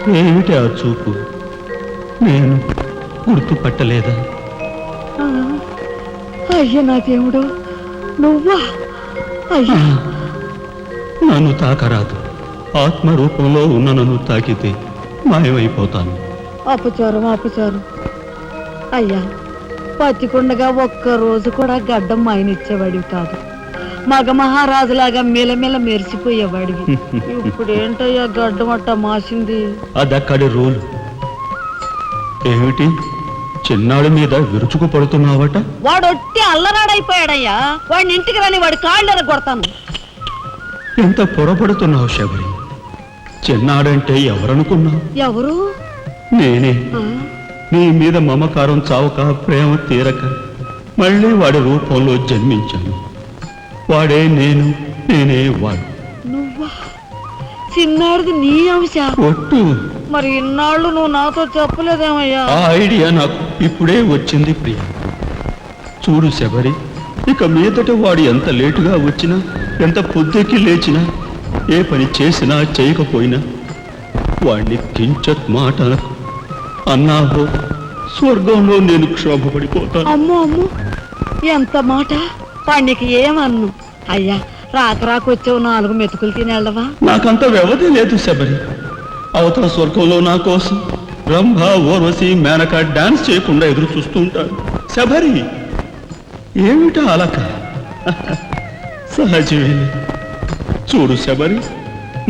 ఏమిటి ఆ చూపు? నేను గుర్తుపట్టలేదా? అయ్యా నా దేవుడు, నువ్వా? అయ్యా నన్ను తాకరాదు. ఆత్మరూపంలో ఉన్న నన్ను తాకితే మాయమైపోతాను. అపచారం అపచారం. అయ్యా పతికుండగా ఒక్కరోజు కూడా గడ్డం మాయనిచ్చేవాడివి కాదు. మగ మహారాజులాగా మెలమెల మెరిసిపోయేవాడివి. ఇప్పుడేంటయ్యా గడ్డం అట్ట మాసింది? అదక్కడి రూలు. ఏమిటి చిన్నాడి మీద విరుచుకు పడుతున్నావట? వాడు ఒట్టి అల్లరాడైపోయాడయ్యా. వాడిని ఇంటికి రాని వాడి కాళ్ళు కొడతాను. ఎంత పొరపడుతున్నావు శబరి? చిన్నాడంటే ఎవరనుకున్నావు? ఎవరు? నేనే. నీ మీద మమకారం చావక, ప్రేమ తీరక మళ్ళీ వాడి రూపంలో జన్మించాను. వాడే నేను, నేనే వాడు. నువ్వా? చిన్నాడిది నీ అంశ? ఒట్టు. మరి ఇన్నాళ్ళు నువ్వు నాతో చెప్పలేదేమయ్యా? ఆ ఐడియా నాకు ఇప్పుడే వచ్చింది ప్రియ. చూడు శబరి, ఇక మీదట వాడు ఎంత లేటుగా వచ్చినా, ఎంత పొద్దుకి లేచినా, ఏ పని చేసినా చేయకపోయినా వాడిని కించత్ మాట అనకు. అన్నాహో స్వర్గంలో నేను క్షోభపడిపోతాను. అమ్మో అమ్మో, ఎంత మాట! వాడికి ఏమన్ను? అయ్యా రాకొచ్చావు 4 మెతుకులు తినేళ్ళవా? నాకంత వ్యవధి లేదు శబరి. అవతల స్వర్గంలో నా కోసం రంభ, ఊర్వశి, మేనక డాన్స్ చేయకుండా ఎదురు చూస్తూ ఉంటారు. శబరి ఏమిటా అలక? సహజమే. చూడు శబరి,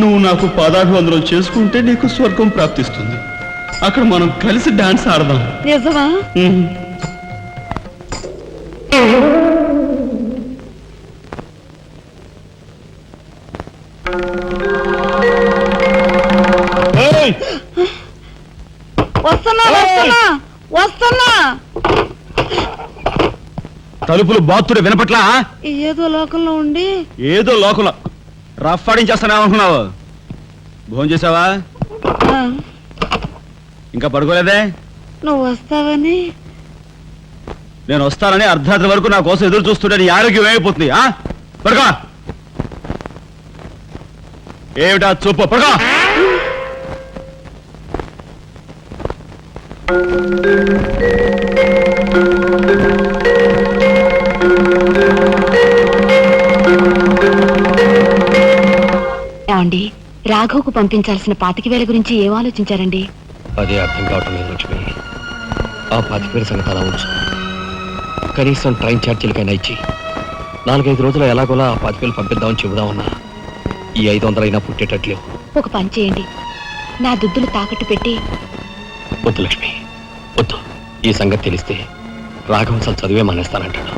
నువ్వు నాకు పాదాభివందనం చేసుకుంటే నీకు స్వర్గం ప్రాప్తిస్తుంది. అక్కడ మనం కలిసి డాన్స్ ఆడదాం. నిజమా? వస్తున్నా వస్తున్నా వస్తున్నా. తలుపులు బాత్తుడు వినపట్లా? ఏదో లోకంలో ఉండి ఏదో లోకంలో రఫ్ ఆడించేస్తానేమనుకున్నావు? భోజనం చేసావా? ఇంకా పడుకోలేదే? నువ్వు వస్తావని. నేను వస్తానని అర్ధరాత్రి వరకు నా కోసం ఎదురు చూస్తుంటే నీ ఆరోగ్యం ఏమైపోతుంది? పడుకో. ఏమిటా చూపు? పడుకో. ఏమండి, రాఘవ్కు పంపించాల్సిన 25,000 గురించి ఏం ఆలోచించారండి? అదే అర్థం కావటం లేదు లక్ష్మి. ఆ 25,000 సంగతి అలా ఉంచు. కనీసం ట్రైన్ ఛార్జీలకైనా ఇచ్చి 4-5 రోజులు ఎలాగోలా ఆ 25,000 పంపిద్దామని చెబుదామన్నా ఈ 500 అయినా పుట్టేటట్లేవు. ఒక పని చేయండి, నా దుద్దులు తాకట్టు పెట్టి. వద్దు లక్ష్మి, వద్దు. ఈ సంగతి తెలిస్తే రాఘవ అసలు చదివే మానేస్తానంటాడు.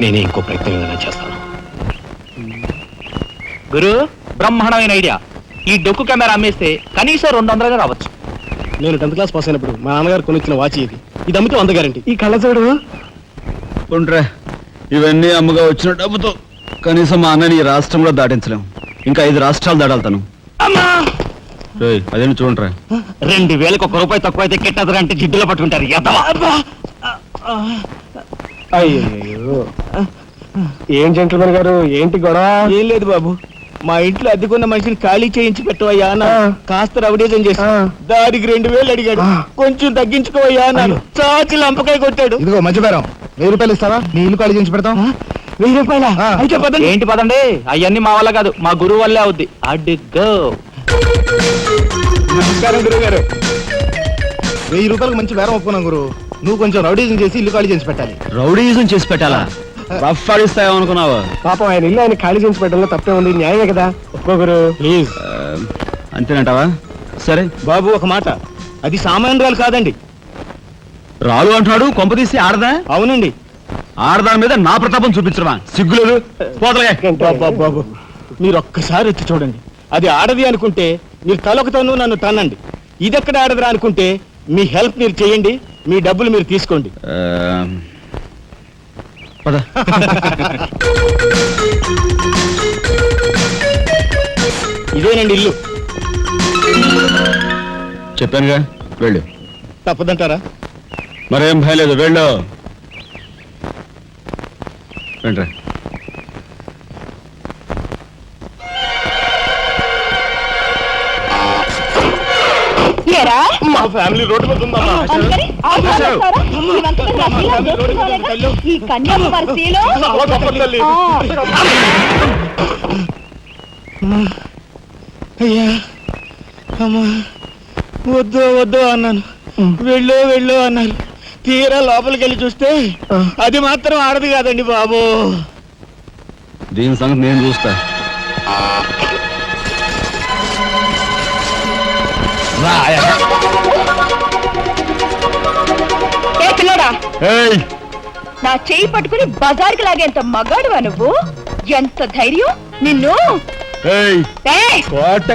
నేనే ఇంకో ప్రయత్నం ఏదైనా చేస్తాను. గురు, బ్రహ్మాండమైన ఐడియా. ఈ డొక్కు కెమెరా అమ్మేస్తే కనీసం 200గా రావచ్చు. నేను 10th క్లాస్ పాస్ అయినప్పుడు మా నాన్నగారు కొనిచ్చిన వాచ్ ఇది అమ్మితే 100 గ్యారెంటీ. ఈ కళ్ళజోడు ఉండ్రా, ఇవన్నీ అమ్మగా వచ్చిన డబ్బుతో కనీసం మా అన్నని ఈ రాష్ట్రంలో దాటించలేం. ఇంకా 5 రాష్ట్రాలు దాడాలతాను. అదేమి చూడండిరా. 2,000కి 1 రూపాయి తక్కువ అయితే కెట్టదురంటే జిడ్డులో పట్టుకుంటారు. అయ్యో, ఏం జెంట్లమన్ గారు, ఏంటి గొడవ? ఏం లేదు బాబు, మా ఇంట్లో అద్దెకున్న మనిషిని ఖాళీ చేయించి పెట్టవయ్యా అన్న. కాస్త రవిడేజం చేసి దానికి 2,000 అడిగాడు. కొంచెం తగ్గించుకోవయ్యా అన్నాను. చాచి లంపకాయ కొట్టాడు. ఇదిగో మంచి బేరం, 1000 రూపాయలు ఇస్తావా? నీ ఇల్లు ఖాళీ చేయించి పెడతాం. 1000 రూపాయలా? అయితే పదండి. ఏంటి పదండి, అవన్నీ మా వల్ల కాదు, మా గురువు వల్లే అవుద్ది. అడ్డుగో. నమస్కారం గురువు గారు. 1000 రూపాయలకు మంచి బేరం ఒప్పుకున్నాం గురు. నువ్వు కొంచెం రౌడీజం చేసి ఇల్లు ఖాళీ చేసి పెట్టాలి. రౌడీజం చేసి పెట్టాలా? రఫ్ ఆడిస్తాయేమనుకున్నావా? పాపం ఆయన ఇల్లు ఆయన ఖాళీ చేసి పెట్టడంలో తప్పే ఉంది. న్యాయమే కదా, ఒప్పుకో గురు ప్లీజ్. అంతేనంటావా? సరే బాబు, ఒక మాట, అది సామాన్యురాలు కాదండి. రాలు అంటున్నాడు. కొంపదీసి ఆడదా? అవునండి. ఆడదాని మీద నా ప్రతాపం చూపించడమా? సిగ్గులేదు. పోతలే. బాబు, మీరు ఒక్కసారి వచ్చి చూడండి. అది ఆడది అనుకుంటే మీరు తలొకతోనూ నన్ను తన్నండి. ఇదెక్కడ ఆడదురా అనుకుంటే మీ హెల్ప్ మీరు చేయండి, మీ డబ్బులు మీరు తీసుకోండి. పద. ఇదేనండి ఇల్లు. చెప్పానుగా, వెళ్ళు. తప్పదంటారా? మరేం భయం లేదు, వెళ్ళు. రండి. ఏరా? మా ఫ్యామిలీ రోడ్డు మీద ఉందమ్మా అందుకని ఆగ్రహం చేస్తారా? ఇవంతా నా శీలం దోచుకోలేక ఈ కన్యాకుమారి శీలం. చాలా గొప్పది తల్లి. ఆ. అయ్యా అమ్మా వద్దు వద్దు అన్నాను, వెళ్ళు వెళ్ళు అన్నారు. తీరా లోపలికి వెళ్ళి చూస్తే అది మాత్రం ఆడదు కాదండి బాబు. దీని సంగతి నేను చూస్తా. ఏ పిల్లడా, ఏయ్, నా చేయి పట్టుకుని బజార్కి లాగేంత మగాడువా నువ్వు? ఎంత ధైర్యం నిన్ను! ఏయ్, ఏయ్! కోట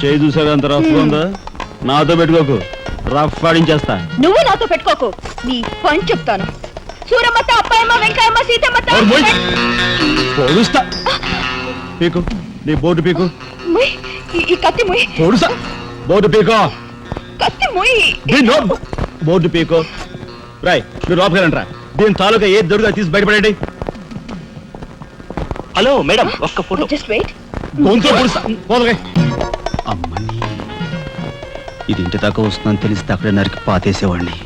చేయి చూసావు ఎంత రఫ్ ఉందా? నాతో పెట్టుకోకు, రఫ్ ఆడించేస్తా. నువ్వు నాతో పెట్టుకోకు, నీ పని చెప్తాను. సూరమ్మత, అప్పాయమ్మ, వెంకాయమ్మ, సీతమ్మత. ఎవరు పోయి? పొడుస్తా. పీకు, నీ బోర్డు పీకు. ముయ్, ఈ కత్తి ముయ్, పొడుస్తా. బోర్డు పీకో. కత్తి ముయ్. దీన్ని బోర్డు పీకో. రాయ్, మీరు లోపలికి రండి రా. దీని తాలూకా ఏది దొరుకుతా తీసి బయటపడండి. హలో మేడం, ఒక్క ఫోటో. Just wait. గొంతు పొడుస్తా. పోదలే. అమ్మని, ఇది ఇంటి దాకా వస్తుందని తెలిస్తే అక్కడే నరికి పాతేసేవాడిని.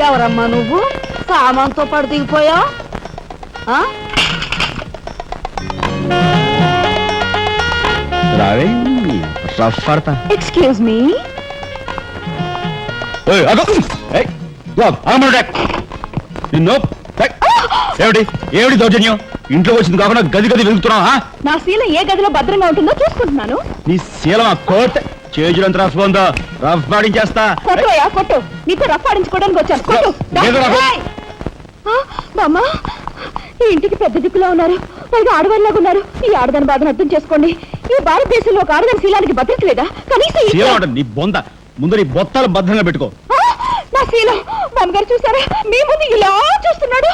ఎవరమ్మా నువ్వు? సామాన్తో పాటు దిగిపోయా? రావే, రఫ్ ఆడతా. Excuse me. ఏయ్, ఆగు. ఏయ్, ఆగమను. నిన్ను ఏమిటి ఏమిటి దౌర్జన్యం? ఇంట్లో వచ్చింది కాకుండా గది గది వెతుకుతున్నావా? నా శీలం ఏ గదిలో భద్రంగా ఉంటుందో చూసుకుంటున్నాను. నీ శీలం ఆ కోట్ చేజులంత రఫ్ ఉందో రఫ్ ఆడించేస్తా. కొట్టుయా కొట్టు, నీతో రఫ్ ఆడించుకోవడానికి వచ్చాను. కొట్టు. లేదు నాకు. ఏయ్! బామ్మ, ఈ ఇంటికి పెద్ద దిక్కులో ఉన్నారు, పైగా ఆడవాళ్ళగా ఉన్నారు. ఈ ఆడదాని బాధను అర్థం చేసుకోండి. ఈ భారతదేశంలో ఒక ఆడదాని శీలానికి భద్రత లేదా? కనీసం ఈ- శీలం అంటే నీ బొంద. ముందు నీ బొత్తాలు భద్రంగా పెట్టుకో. నా శీలం బామ్మగారు చూసారా? మీ ముందు ఇలా చూస్తున్నాడు.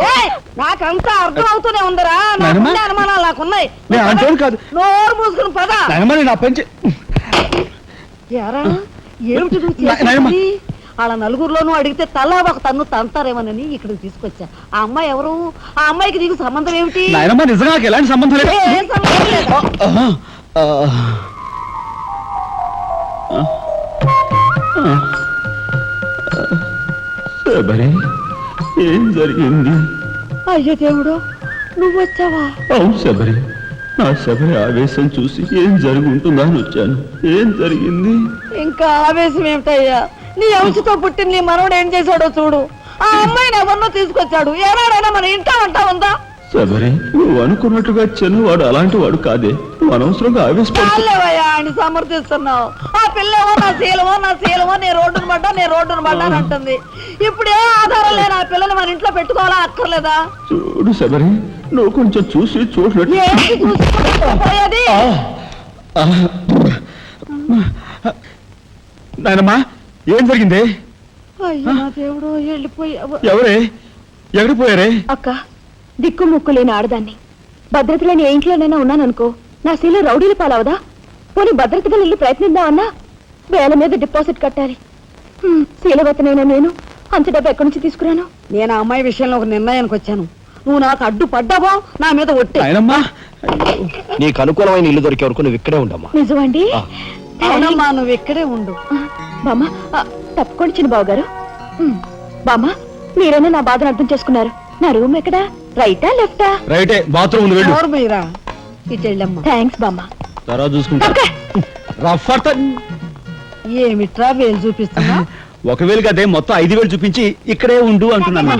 ఏయ్, నాకంతా అర్థం అవుతూనే ఉందరా. నాయనమ్మా? నాకున్న అనుమానాలు నాకున్నాయి. నేను అంటోను కాదు. నోరు మూసుకుని పద. నాయనమ్మ, నేను ఆ పని ఎరా, ఏమిటి నువ్వు నాయనమ్మ. చేసేది? వాళ్ళ నలుగురిలోనూ అడిగితే తలా ఒక తన్ను తంతారేమోనని ఇక్కడికి తీసుకొచ్చా. ఆ అమ్మాయి ఎవరు? ఆ అమ్మాయికి నీకు సంబంధం ఏమిటి? నాయనమ్మ, నిజంగా నాకు ఎలాంటి సంబంధం లేదు. ఏం సంబంధం లేదు. శబరి, ఏం జరిగింది? అయ్యో దేవుడు, నువ్వు వచ్చావా? అవును శబరి, నా శబరి ఆవేశం చూసి ఏం జరుగుంటుందా అని వచ్చాను. ఏం జరిగింది? ఇంకా ఆవేశం ఏమిటయ్యా? నీ అంశతో పుట్టిన నీ మనవడు ఏం చేశాడో చూడు. ఆ అమ్మాయిని ఎవరినో తీసుకొచ్చాడు. ఏనాడైనా మన ఇంటా అంటా ఉందా? శబరి, నువ్వు అనుకున్నట్టుగా చిన్నవాడు అలాంటి వాడు కాదే. నువ్వు అనవసరంగా ఆవేశపడు. చాలేవయ్యా అని సమర్థిస్తున్నావు. ఆ పిల్లేమో నా శీలమో నేను రోడ్డును పడ్డా అని అంటుంది. ఇప్పుడు ఏ ఆధారం లేని ఆ పిల్లని మన ఇంట్లో పెట్టుకోవాలా అక్కర్లేదా? చూడు శబరి, నువ్వు కొంచెం చూసి చూసినట్టు. ఏంటి చూసిపోయేది? నాయనమ్మా, ఏం జరిగింది? అయ్యో నా దేవుడు, వెళ్ళిపోయావు. ఎవరే? ఎక్కడికి పోయారే? అక్క, దిక్కు ముక్కు లేని ఆడదాన్ని, భద్రత లేని ఏ ఇంట్లోనైనా ఉన్నాననుకో, నా శీలం రౌడీల పాలవదా? పోనీ భద్రతగా ఇల్లు ప్రయత్నిద్దామన్నా వేల మీద డిపాజిట్ కట్టాలి. శీలవతనైనా నేను అంత డబ్బు ఎక్కడి నుంచి తీసుకురాను? నేను ఆ అమ్మాయి విషయంలో ఒక నిర్ణయానికి వచ్చాను. నువ్వు నాకు అడ్డు పడ్డావో నా మీద ఒట్టే. నాయనమ్మా, నీకు అనుకూలమైన ఇల్లు దొరికే వరకు నువ్వు ఇక్కడే ఉండమ్మా. నిజమండి? అవునమ్మా, నువ్వు ఇక్కడే ఉండు. బామ్మ, తప్పుకోండి చిన్న బాబు గారు. బామ్మ, మీరైనా నా బాధను అర్థం చేసుకున్నారు. నా రూమ్ ఎక్కడా? రైటా లెఫ్టా? రైటే, బాత్రూమ్ ఉంది, వెళ్ళు. ఎవరు మీరా? ఇటు వెళ్ళమ్మా. థ్యాంక్స్ బామ్మ. తర్వాత చూసుకుంటా. రఫ్ ఆడతా. ఏమిట్రా వేలు చూపిస్తున్నా? ఒకవేళ అదే మొత్తం 5,000 చూపించి ఇక్కడే ఉండు అంటున్నాను.